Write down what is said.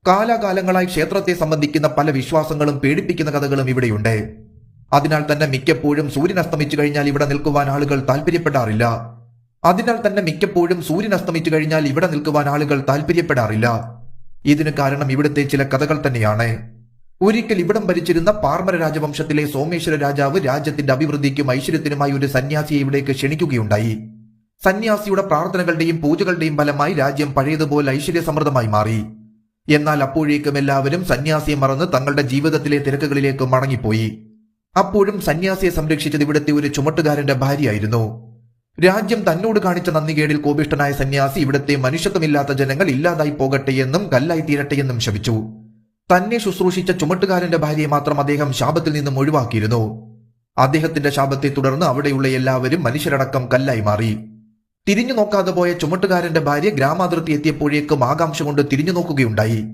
കാലാകാലങ്ങളായി ക്ഷേത്രത്തെ സംബന്ധിക്കുന്ന പല വിശ്വാസങ്ങളും പേടിപ്പിക്കുന്ന കഥകളും ഇവിടെയുണ്ട്. അതിനാൽ തന്നെ മിക്കപ്പോഴും സൂര്യൻ അസ്തമിച്ചു കഴിഞ്ഞാൽ ഇവിടെ നിൽക്കുവാൻ ആളുകൾ താല്പര്യപ്പെടാറില്ല. ഇതിന് കാരണം ഇവിടുത്തെ ചില കഥകൾ തന്നെയാണ്. ഒരിക്കൽ ഇവിടം ഭരിച്ചിരുന്ന പാർമര രാജവംശത്തിലെ സോമേശ്വര രാജാവ് രാജ്യത്തിന്റെ അഭിവൃദ്ധിക്കും ഐശ്വര്യത്തിനുമായി ഒരു സന്യാസിയെ ഇവിടേക്ക് ക്ഷണിക്കുകയുണ്ടായി. സന്യാസിയുടെ പ്രാർത്ഥനകളുടെയും പൂജകളുടെയും ഫലമായി രാജ്യം പഴയതുപോലെ ഐശ്വര്യസമൃദ്ധമായി മാറി. എന്നാൽ അപ്പോഴേക്കും എല്ലാവരും സന്യാസിയെ മറന്ന് തങ്ങളുടെ ജീവിതത്തിലെ തിരക്കുകളിലേക്ക് മടങ്ങിപ്പോയി. അപ്പോഴും സന്യാസിയെ സംരക്ഷിച്ചത് ഇവിടുത്തെ ഒരു ചുമട്ടുകാരന്റെ ഭാര്യയായിരുന്നു. രാജ്യം തന്നോട് കാണിച്ച നന്ദികേടിൽ കോപിഷ്ഠനായ സന്യാസി ഇവിടുത്തെ മനുഷ്യത്വമില്ലാത്ത ജനങ്ങൾ ഇല്ലാതായി പോകട്ടെയെന്നും കല്ലായി തീരട്ടെയെന്നും ശപിച്ചു. തന്നെ ശുശ്രൂഷിച്ച ചുമട്ടുകാരന്റെ ഭാര്യയെ മാത്രം അദ്ദേഹം ശാപത്തിൽ നിന്നും ഒഴിവാക്കിയിരുന്നു. അദ്ദേഹത്തിന്റെ ശാപത്തെ തുടർന്ന് അവിടെയുള്ള എല്ലാവരും മനുഷ്യരടക്കം കല്ലായി മാറി. തിരിഞ്ഞു നോക്കാതെ പോയ ചുമട്ടുകാരന്റെ ഭാര്യ ഗ്രാമാതിർത്തി എത്തിയപ്പോഴേക്കും ആകാംക്ഷ കൊണ്ട് തിരിഞ്ഞു നോക്കുകയുണ്ടായി.